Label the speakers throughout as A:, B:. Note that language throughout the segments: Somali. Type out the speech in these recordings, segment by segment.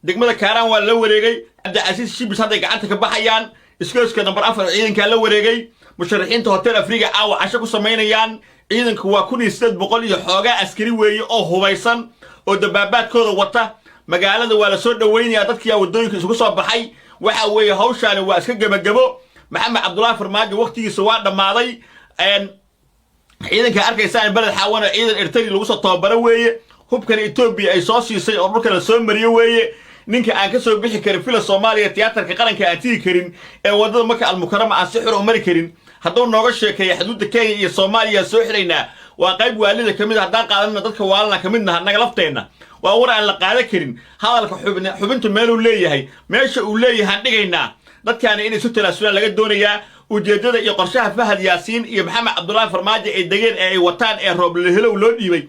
A: degmada Kaaraan waa la wareegay Cabdicasiis Shibis hadday gacanta ka baxayaan iskooska number 4 ciidanka la wareegay musharaxiinta Hotel Afrika aawa casho ku sameynayaan ciidanku waa 1800 iyo xoogaa askari weeye oo hubaysan oo dabaabaadkooda wata magaalada waa la soo dhaweynaya dadkii wadooyinka isugu soo baxay waxa weeye hawshaani waa iska gabagabo maxamed cabdullaahi farmaajo waqtigiisa waa dhamaaday ciidanka arkaysaan balad xawana ciidan irtari lagu soo tababaro weeye hubkan Ethiopia ay soo siisay oo dhulka la soo mariyo weeye ninka aan ka soo bixi karin fila Soomaaliya tiyaatarka qaranka aan tii karin ee wadada Maka al-Mukarrama aan si xor u mari karin hadduu nooga sheekeeyo xuduudda Kenya iyo Soomaaliya soo xirayna waa qayb waalida kamid ah haddaan qaadanna dadka waalana kamidna naga lafteena waa war aan la qaadan karin hadalka xubintu meel uu leeyahay meesha uu leeyahay dhigaynaa dadkaana inay soo talaasulaan laga doonayaa ujeedada iyo qorshaha Fahad Yaasiin iyo Maxamed Cabdullaahi Farmaajo ay dageen ee ay wataan ee roob la helo loo dhiibay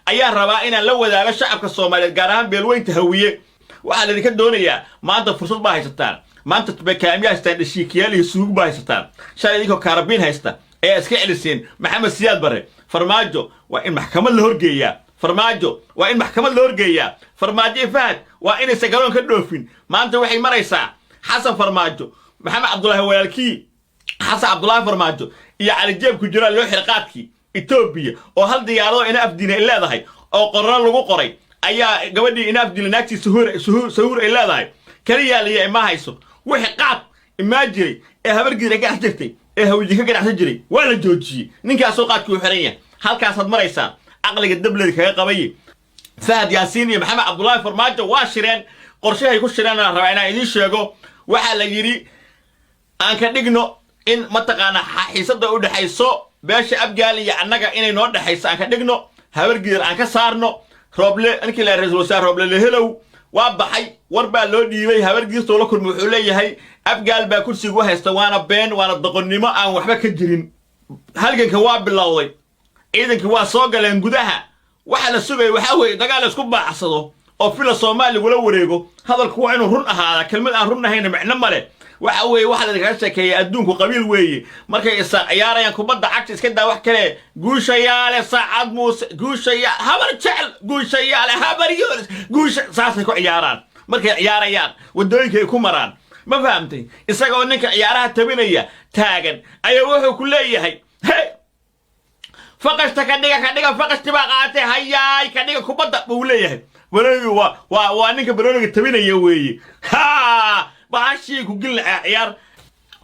A: ayaa rabaa inaan la wadaago shacabka Soomaaliyeed gaar ahaan beelweynta hawiye waxa la idinka doonayaa maanta fursad baa haysataan maanta bakaamiya haystaan dhashiikiyaal iyo suuq baa haysataan shalay idinka kaarabiin haysta ee iska celiseen Maxamed Siyaad Barre Farmaajo waa in maxkamad la horgeeyaa Farmaajo waa in maxkamad la horgeeyaa Farmaajo Fahad waa in isagaroon ka dhoofin maanta waxay maraysaa Xasan Farmaajo Maxamed Cabdullaahi walaalkii Xasan Cabdullaahi Farmaajo iyo Cali Jeeb ku jira loo xirqaadkii Ethiopia oo hal diyaarado ina afdiina leedahay oo qoran lagu qoray ayaa gabadhii ina afdiina naagtii suhuur ay leedahay kaliya liya ma hayso wixii qaad imaajiri ee habargiira ka jirtay ee hawji ka ganacsan jiray waa la joojiyay ninkaas oo qaadku xiran yahay halkaas had maraysaa aqliga dablada kaga qabay Fahad Yaasiin iyo Maxamed Cabdullaahi Farmaajo waa shireen qorshahay ku shireen rabaa inaan idin sheego waxa la yiri aan ka dhigno in mataqaana xiisada u dhaxayso beesha abgaal iyo annaga inay noo dhaxayso aan ka dhigno habargiir aan ka saarno rooble inkii la ra'iisul wasaare rooble la helow waa baxay war baa loo dhiibay habargiirto la kulmo wuxuu leeyahay abgaal baa kursiga u haysta waana been waana doqonnimo aan waxba ka jirin halganka waa bilowday ciidanka waa soo galeen gudaha waxa la sugay waxa weeye dagaal isku baacsado oo fila Soomaali wala wareego hadalku waa inuu run ahaada kelmad aan run ahayn macna male waxa weeye waxa la ka sheekeeyay adduunku qabiil weeye markay isa ciyaarayaan kubadda cagta iska daa wax kale guushayaale saacad muuse guushaya habar jecel guushayaale habar yoris guush saasay ku ciyaaraan markay ciyaarayaan wadooyinka ay ku maraan ma fahamtay isagoo ninka ciyaaraha tabinaya taagan ayaa wuxuu ku leeyahay hey faqashta ka dhiga faqashti baa qaatay hayaay ka dhiga kubadda buu leeyahay wareegi waa ninka barooniga tabinaya weeye ha baashi ku gilna ciyaar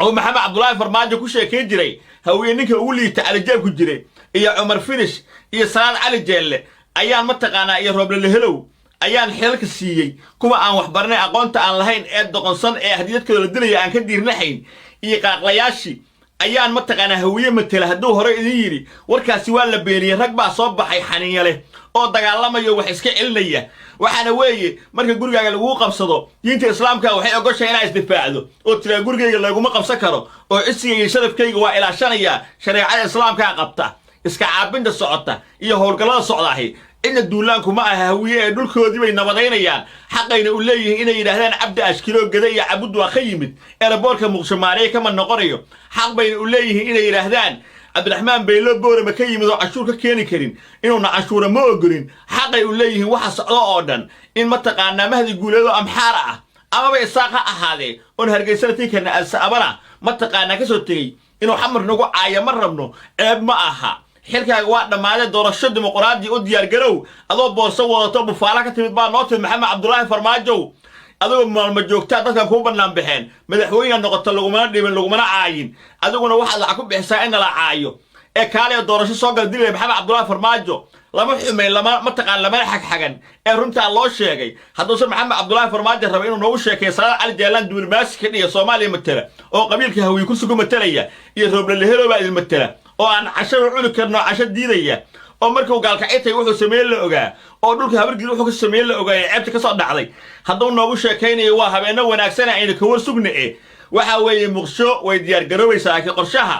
A: oo Maxamed Cabdullaahi Farmaajo ku sheekay jiray hawiye ninka ugu liita Cali Jeeb ku jiray iyo Umar Finish iyo Salaad Cali Jeelle ayaan mataqaana iyo Rooble la helow ayaan xilka siiyay kuma aan wax barnay aqoonta aan lahayn ee doqonsan ee hadiyadkooda la dilay aan ka diirnahayn iyo qaaqlayaashi ayaan mataqaana hawiye matala haduu hore idin yiri warkaasi waa la beeniyay rag baa soo baxay xaniin leh oo dagaalamayo wax iska celinaya waxana weeye marka gurigaaga lagu qabsado diinta islaamka waxay ogoshay inay isdifaacdo oo tira gurigaaga lagu ma qabsan karo oo isiga sharafkayga waa ilaashanaya shariicada islaamka qabta iska caabinta socota iyo howlgallada socdaahay inna duulaanku ma aha hawiye ee dhulkoodii bay nabadaynayaan xaqayna u leeyihiin inay yiraahdaan cabdi ashkilo gada iyo cabud waa ka yimid eraboorka muqshimaariye kama noqonayo xaq bayna u leeyihiin inay yiraahdaan Abdurrahmaan Baylo boore ma ka yimid oo cashuur ka keeni karin inuu cashuura ma ogolin xaqay u leeyihiin waxa socdo oo dhan in mataqaana mahdi guuleedo amxaara ah ama bay saaqa ahaade oo hargeysa tiikana asabana mataqaana ka soo tagay inuu xamar nagu caaya ma rabno ceeb ma aha xilkaaga waa dhamaaday doorasho dimuqraadi u diyaar garow adoo boorso wadato bufaala ka timid baa noo timid Maxamed Cabdullaahi Farmaajo adoo maalmo joogta dadkan ku banaan bixeen madaxweynaha noqoto laguma dhibin laguma caayin adiguna waxa la ku bixisaa in la caayo ee kaale doorasho soo gal dilay Maxamed Cabdullaahi Farmaajo lama xumay lama mataqaan lama xagan ee runta loo sheegay hadduu Maxamed Cabdullaahi Farmaajo rabo inuu noogu sheekeeyo Salaad Cali Jeelan diblomaasi ka dhiga Soomaaliya matala oo qabiilka hawiye ku sugu matalaya iyo Rooble la helo baa il matala oo aan casho cuni karno casho diidaya oo markuu gaalka citay wuxuu sameeyay la ogaa oo dhulka habargir wuxuu ka sameeyay la ogaa ceebta ka soo dhacday hadduu noogu sheekaynayo waa habeena wanaagsan ayna ka war sugnaa waxa weeye muqsho way diyaar garoobaysaa ka qorshaha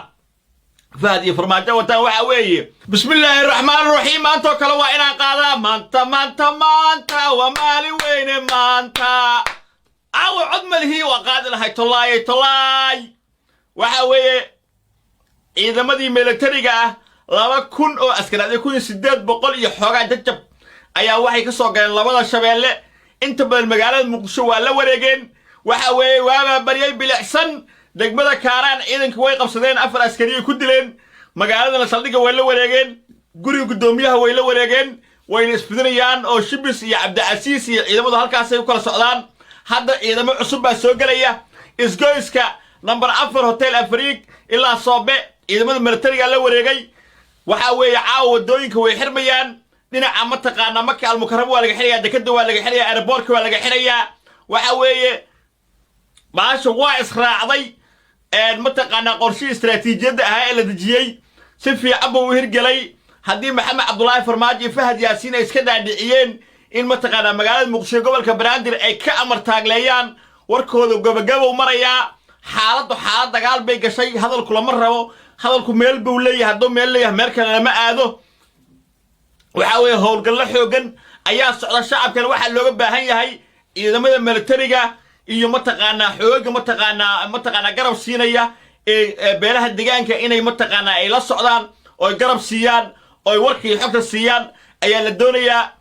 A: Fahad iyo Farmaajo wata waxa weeye bismillaahir rahmaanir rahiim anto kala waa inaan qaadaa maanta waa maalin weyne maanta aw cod malhi waa qaadi lahay tolaay waxa weeye ciidamadii militariga ah 2,000 oo askari 800 iyo xoogaa jajab ayaa waxay ka soo galeen labada shabeelle inta badan magaalada muqdisho waa la wareegeen waxa weeye waaba baryay bilicsan degmada kaaraan ciidanka way qabsadeen 4 askari ku dileen magaalada saldhiga way la wareegeen guriga gudoomiyaha way la wareegeen wayna isfidinayaan oo shibis iyo cabdicasiis iyo ciidamadu halkaas ay ku kala socdaan hadda ciidamo cusub baa soo galaya isgoyska number 4 hotel afrique ilaa soobe ciidamada militariga la wareegay waxa weeye caawa wadooyinka way xirmayaan dhinaca ma taqaana Makka al-Mukarrama waa laga xirayaa dekada waa laga xirayaa airportka waa laga xirayaa waxa weeye baasha waa israacday ma taqaana qorshe istiraatiijiyada ah ee la dejiyay si fiican buu hirgalay haddii maxamed cabdullaahi farmaajo Fahad Yaasiin ay iska dhaadhiciyeen in ma taqaana magaalada muqdisho gobolka Banaadir ay ka amar taagleeyaan warkooda gabagabo maraya xaalad dagaal bay gashay hadalku lama rabo hadalku meel buu leeyahay hadoo meel leeyahay meel kale lama aado waxa weeye howlgal xoogan ayaa socda shacabkan waxa looga baahan yahay ciidamada militariga iyo ma taqaana xooga ma taqaana garab siinaya ee beelaha deegaanka inay ma taqaana ay la socdaan oo garab siiyaan oo warkii xogta siiyaan ayaa la doonayaa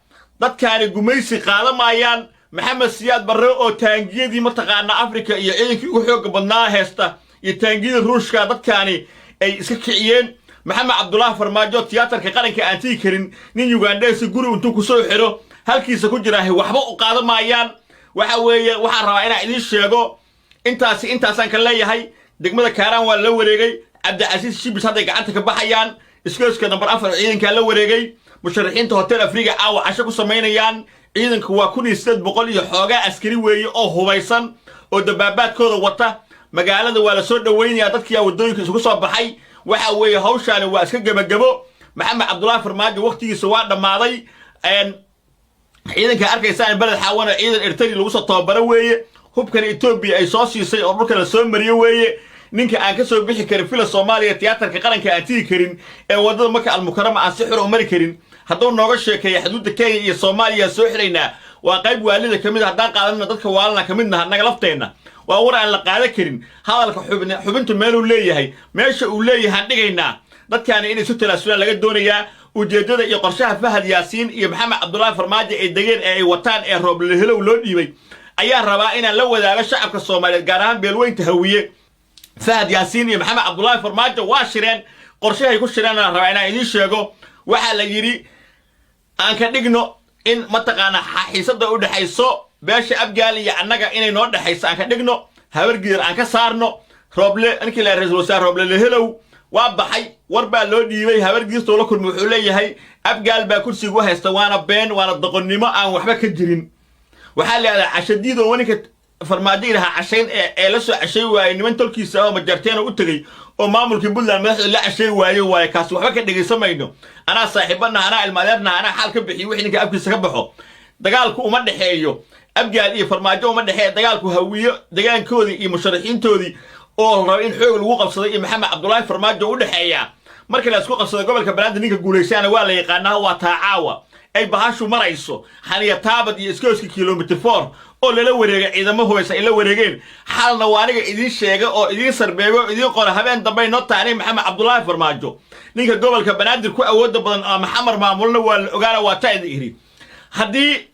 A: dadkaani gumaysi qaadamayaan maxamed siyaad barre oo taangiyadii ma taqaana Afrika iyo ciidankii ugu xoog badnaa heesta iyo taangiyada Ruushka dadkaani ay iska kiciyeen maxamed cabdullaahi farmaajo tiyaatarka qaranka aan tii karin nin Ugandese guri intuu ku soo xiro halkiisa ku jira waxba u qaadamayaan waxa weeye waxa rabaa inaan idin sheego intaasaan ka leeyahay degmada kaaraan waa la wareegay cabdicasiis shibis hadday gacanta ka baxayaan isgoyska number 4 ciidanka la wareegay musharaxiinta hotel afriga caawa casho ku sameynayaan ciidanku waa 1800 iyo xoogaa askari weeye oo hubaysan oo dabaabaadkooda wata magaalada waa la soo dhaweynayaa dadkii wadooyinka isugu soo baxay waxa weeye hawshaani waa iska gabagabo maxamed cabdullaahi farmaajo waqtigiisa waa dhamaaday ciidanka arkaysaan balad xawana ciidan Eritrea lagu soo tababaro weeye hubkan Ethiopia ay soo siisay oo dhulka la soo mariyo weeye ninka aan ka soo bixi karin fila Soomaaliya tiyaatarka qaranka aan tii karin ee wadada Makka al-Mukarrama aan si xor u mari karin hadduu nooga sheekeeyo xuduudda Kenya iyo Soomaaliya soo xirayna waa qayb waalida kamid haddaan qaadana dadka waalana kamidna naga lafteena waa war aan la qaadan karin hadalka xubintu meel uu leeyahay meesha uu leeyahay dhigaynaa dadkaani inay soo talaasulaan laga doonayaa ujeedada iyo qorshaha Fahad Yaasiin iyo maxamed cabdullaahi farmaajo ay degeen ee ay wataan ee roob la helo loo dhiibay ayaa rabaa inaan la wadaago shacabka Soomaaliyeed gaar ahaan beelweynta hawiye Fahad Yaasiin iyo maxamed cabdullaahi farmaajo waa shireen qorshahay ku shireen rabaa inaan idin sheego waxa la yiri aan ka dhigno in ma taqaana xiisada u dhaxayso beesha abgaal iyo annaga inay noo dhaxayso aan ka dhigno habargeer aan ka saarno rooble inkii la ra'iisul wasaare rooble la helo waa baxay war baa loo dhiibay habargeerto la kulmo wuxuu leeyahay abgaal baa kursiga u haysta waana been waana doqonnimo aan waxba ka jirin waxa la yiraahdaa cashadiido waninka farmaajo ilaha cashayn ee la soo cashay waayay niman tolkiisa oo majarteen u tagay oo maamulkii Puntland madaxda la cashay waayay kaas waxba ka dhageysamayno ana saaxiibana ana ilmaaleedna ana xal ka bixi wixii ninka abkiisa ka baxo dagaalku uma dhaxeeyo abgaal iyo farmaajo uma dhaxeeyo dagaalku hawiyo deegaankoodii iyo musharaxiintoodii oo raba in xoog lagu qabsaday iyo maxamed cabdullaahi farmaajo u dhaxeeya markii la isku qabsaday gobolka Banaadir ninka guuleysana waa la yaqaanaa waa taacawa ay bahashu marayso xaniya taabad iyo iskooski kilometer 4 oo la wareegay ciidamo hooysa ila wareegeen xalna waaniga idin sheegay oo idin sarbeebo idin qora habeen dambe noo taanay maxamed cabdullaahi farmaajo ninka gobolka Banaadir ku awood badan ama xamar maamulna waa la ogaana waa taayid iri hadii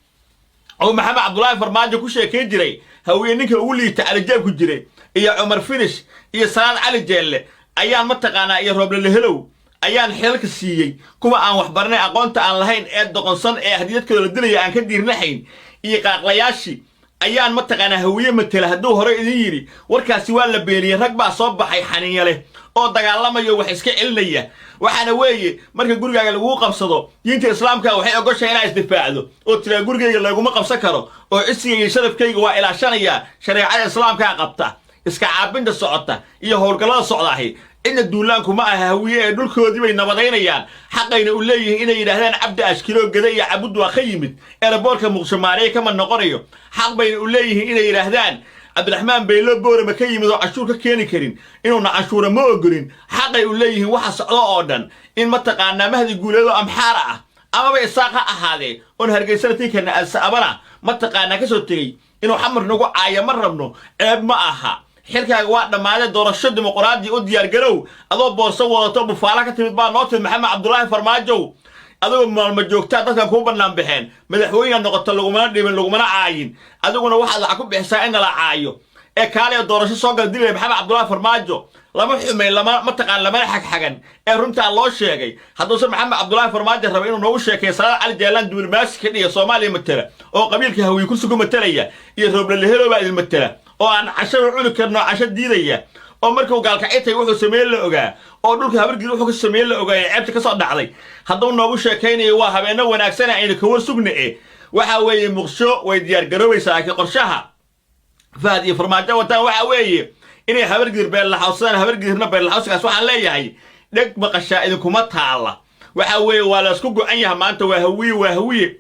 A: oo maxamed cabdullaahi farmaajo ku sheekay jiray hawiye ninka ugu liita aljaab ku jiray iyo Umar Finish iyo Salaad Cali Jeelle ayaan ma taqaana iyo rooble la helo ayaan xilka siiyay kuwa aan wax barnay aqoonta aan lahayn ee doqonsan ee hadiyadkooda la dilay aan ka diirnahayn iyo qaaqlayaashi ayaan ma taqaana hawiye matala haduu hore idin yiri warkaasi waa la beeniyay rag baa soo baxay xaniin leh oo dagaalamayo wax iska celinaya waxana weeye marka gurigaaga lagu qabsado diinta islaamka waxay ogoshay inay isdifaacdo oo tira gurigaaga laguma qabsan karo oo cisiga iyo sharafkayga waa ilaashanaya shariicada islaamka qabta iska caabinta socota iyo howlgallada socdaahay إن دولان كما هوية دول كودي بين نبضين يان حقين يقول لي إن يرهدان عبد أشكيلو كذا يعبد وخيمت إربورك مغشماري كما نقريه حق بين يقول لي إن يرهدان عبد الرحمن بيلو بور مكيم ذو عشور كيني كرين إنه عشور ما أقولين حق يقول لي وحص أردن إن متقنا مهدي يقول له أمحارة أما بيساقها هذه ونهرجي سنتي كان السأبرة متقنا كسوتي إنه حمر نقول عيا مرة منه أب معها xilkaaga waa dhamaaday doorasho dimuqraadi u diyaar garow adoo boorso wadato bufaala ka timid baa noo timid maxamed cabdullaahi farmaajo adigoo maalmo joogtaa dadkan kuu bannaan baxeen madaxweyne noqoto lagumana dhibin lagumana caayin adiguna waxaad lacag ku bixisaa in la caayo ee kaaliya doorasho soo gal dilay maxamed cabdullaahi farmaajo lama xumay lama mataqaan lamana xagxagan ee runtaa loo sheegay hadduusan maxamed cabdullaahi farmaajo raba inuu noogu sheekeeyo salaad cali jaalaan diblomaasi ka dhiga soomaaliya matala oo qabiilka hawiye kursigu matalaya iyo rooble lehelo baa idin matala oo aan cashada cuni karno casho diidaya oo markuu gaalkacitay wuxuu sameeyey la ogaa oo dhulka habargii wuxuu ka sameeyey la ogaa ee ceebta ka soo dhacday hadduu noogu sheekaynayo waa habeenno wanaagsan aynu ka war sugna waxa weeye muqsho way diyaar garoobaysaa laakiin qorshaha fahad iyo farmaajo wataan waxa weeye inay habargii beel la xawsadaan habargiirna beel la xawsagaas waxaan leeyahay dheg maqashaa idinkuma taala waxa weeye waa la isku go'an yahay maanta waa hawiye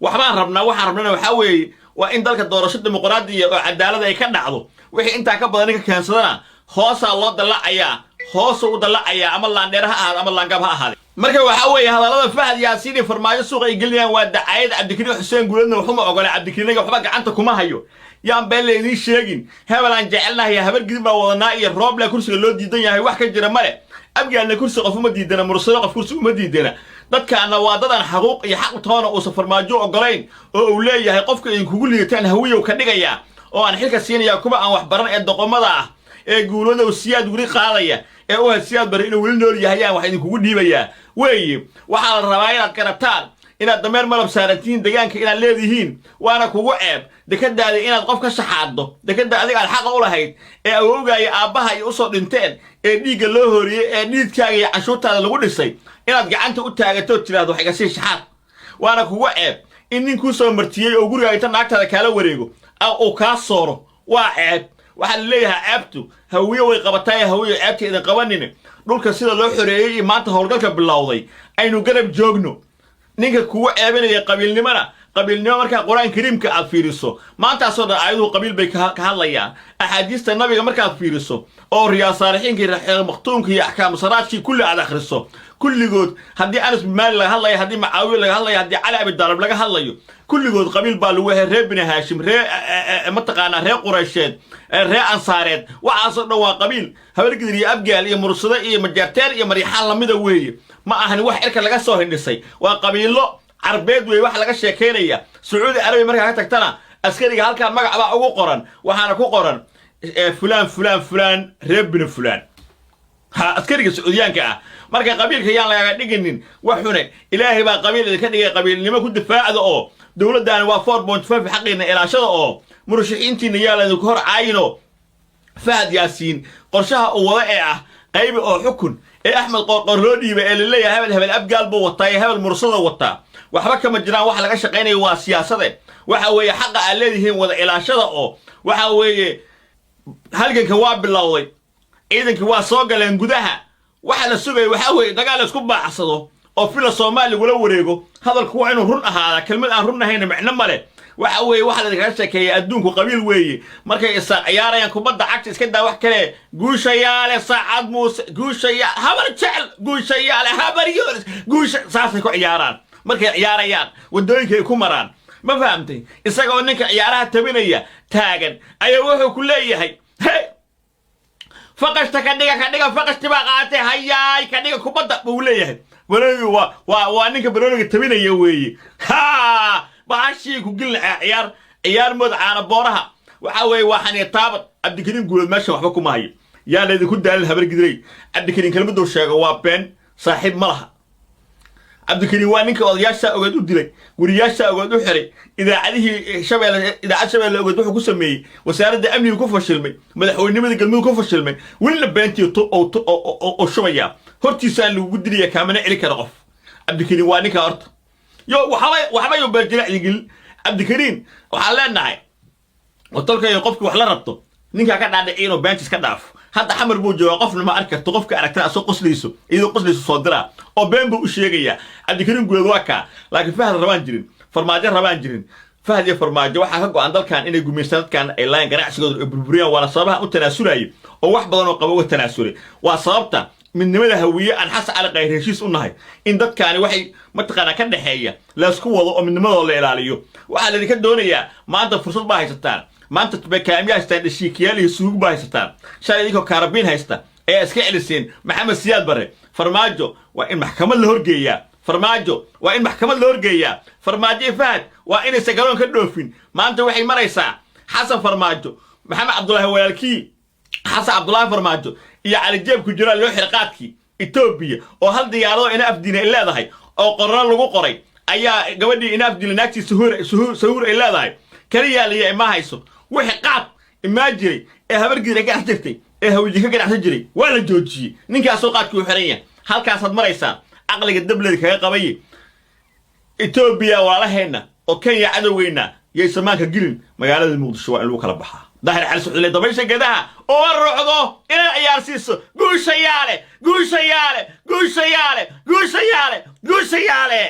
A: waxbaan rabnaa waxaan rabnana waxa weeye waa in dalka doorasho dimuqraadiya oo cadaalad ay ka dhacdo wixii intaa ka badan ninka keensadana hoosaa loo dallacayaa hoosuu u dallacayaa ama laandheer ha ahaado ama laangab ha ahaade marka waxa weeye hadallada fahad yaasiin iyo farmaajo suuqa ay gelinayaan waa dacayad cabdikariin xuseen guuladna waxuma ogola cabdikariinaga waxba gacanta kuma hayo yaan been laydin sheegin hebel aan jecelnahay habargidin baa wadanaa iyo rooble kursiga loo diidan yahay wax ka jira male abgaalna kursi qof uma diidana mursado qof kursi uma diidana dadkaana waa dadan xaquuq iyo xaq toona uusan farmaajo ogolayn oo uu leeyahay qofka idinkugu liitaan hawiyow ka dhigayaa oo aan xilka siinaya kuwa aan wax baran ee doqomada ah ee guulada uu siyaad weli qaadaya ee u hasiyaad bari inuu weli nool yahay aan wax idinkugu dhiibayaa weeye waxaa la rabaa inaad garataan inaad dameer malab saarantihiin deegaanka inaad leedihiin waana kugu ceeb dekadaada inaad qof ka shaxaaddo dekada adiga aad xaqa u lahayd ee awowgaaya aabbaha iyo usoo dhinteen ee dhiigga loo horiyey ee dhiidkaaga iyo cashuurtaada lagu dhisay inaad gacanta u taagato tiraahdo wax iga sii shaxaad waana kugu ceeb in ninkuu soo martiyey oo guriga inta naagtaada kaala wareego uu kaa sooro waa ceeb waxaa la leeyahay ceebtu hawiye way qabataaye hawiye ceebta idin qabanine dhulka sida loo xoreeyey iyo maanta howlgalka bilowday aynu garab joogno ninka kugu ceebinaya qabiilnimo markaa qur-aan kariimka aad fiiriso maantaasoo dhan ayaduhu qabiil bay ka hadlayaan axaadiista nabiga markaad fiiriso oo riyaad saalixiinka iyo raxiil maktuumka iyo axkaamu saraadkii kulli aad akhriso kulligood haddii anas bin maalik laga hadlayo haddii macaawiya laga hadlayo haddii cali abidaalib laga hadlayo kulligood qabiil baa lagu yahay reer bini haashim ree mataqaanaa reer quraysheed reer ansaareed waxaasoo dhan waa qabiil habargidir iyo abgaal iyo mursado iyo majaarteer iyo maryaxaan lamida weeye ma ahan wax cirka laga soo hindhisay waa qabiilo carbeed weeye waxa laga sheekaynaya sacuudi carabi markaa ka tagtana askariga halkaa magac baa ugu qoran waxaana ku qoran fulaan reer bini fulaan ha askariga sacuudiyaanka ah marka qabiilka yaan lagaga dhiginin wax xune ilaahay baa qabiil idinka dhigay qabiilnimo ku difaacda oo dowladdaani waa 4.5 xaqiina ilaashada oo murashaxiintiina yaa laydinku hor caayino fahad yaasiin qorshaha uu wada ee ah qaybi oo xukun ee axmed qorqor loo dhiibay ee laleeyahay hebel abgaal buu wataa ee hebel mursada wataa waxba kama jiraan wax laga shaqaynayo waa siyaasade waxa weeye xaqa aad leedihiin wada ilaashada oo waxa weeye halganka waa bilowday ciidanka waa soo galeen gudaha waxa la sugay waxa weeye dagaal isku baacsado oo fila Soomaali wala wareego hadalku waa inuu run ahaada kelmad aan run ahayn macna male waxa weeye waxa la sheekeeyay adduunku qabiil weeye markay isa ciyaarayaan kubadda cagta iska daa wax kale guushayaale saacad muuse guushayaal habar jecel guushayaale habar yoris guusha saasay ku ciyaaraan markay ciyaarayaan wadooyinka ay ku maraan ma fahamtay isagoo ninka ciyaaraha tabinaya taagan ayaa wuxuu ku leeyahay hey faqashta ka dhiga faqashti baa qaatay hayaay ka dhiga kubadda buu leeyahay walahi waa ninka baroniga tabinaya weeye ha baashi ku gilna ciyaar mood caana booraha waxa weeye waa xaniya taabad cabdikariin guulad meesha waxba kuma hayo yaa la idinku daalin habar gidiray cabdikariin kelmaduu sheego waa been saaxiib ma laha cabdikariin waa ninka odayaasha ogeed u dilay guriyaasha ogeed u xiray idaacad shabeelle ogeed wuxuu ku sameeyey wasaaradda amniga ku fashilmay madaxweynimada galmudug ku fashilmay weli beentii oo shubaya hortiisa lagu dilaya kaamana celi kara qof cabdikariin waa ninka horta yo waxba yo beerjina idin cabdikariin waxaa leenahay qofka wax la rabto ninka ka dhaadhicay inuu beentis ka dhaafo hadda xamar buu joogaa qofna ma arki karto qofka aragtana soo qoslayso iyadoo qoslayso soo dira oo been buu u sheegaya cabdikariin guud waa ka laakiin fahad rabaan jirin farmaajo rabaan jirin fahad iyo farmaajo waxa ka go'an dalkan inay gumeystaan dadkan ay laan ganacsigooda burburiyaan wala sababaha u tanaasulay oo wax badan oo qabo u tanaasulay waa sababta midnimada hawiye aan xasan cali qayr heshiis u nahay in dadkaani waxay mataqaana ka dhaxeeya la isku wado oo midnimadooda la ilaaliyo waxa la idinka doonayaa maanta fursad baa haysataan maanta bakaamiya haystaan dhashiikiyaal iyo suug baa haysataan shalay idinkoo kaarabiin haysta ee iska celiseen maxamed siyaad bare farmaajo waa in maxkamad la horgeeyaa farmaajo waa in maxkamad loo horgeeyaa farmaajo fahad waa inaysan garoon ka dhoofin maanta waxay maraysaa xasan farmaajo maxamed cabdullaahi walaalkii xasan cabdullaahi farmaajo iyo cali jeeb ku jira loo xirqaadkii Ethiopia oo hal diyaarado ina afdiina ay leedahay oo qoraan lagu qoray ayaa gabadhii ina afdiina naagtii suhuur ay leedahay kaliya liya ma hayso wixii qaad imagine ee habargiira gacan jirtay ee hawjiga gacan jiray waa la joojiyay ninkaas oo qaadku xiran yahay halkaas ad maraysaa aqliga dablada kaga qabay Ethiopia walaalaheena oo Kenya cadawgeena yay samaanka gilin magaalada Muqdisho waa in lagu kala baxaa dahir xal suuxle dabaysha gadaha oo ruuxdo ina ciyaarsiiso guushayaale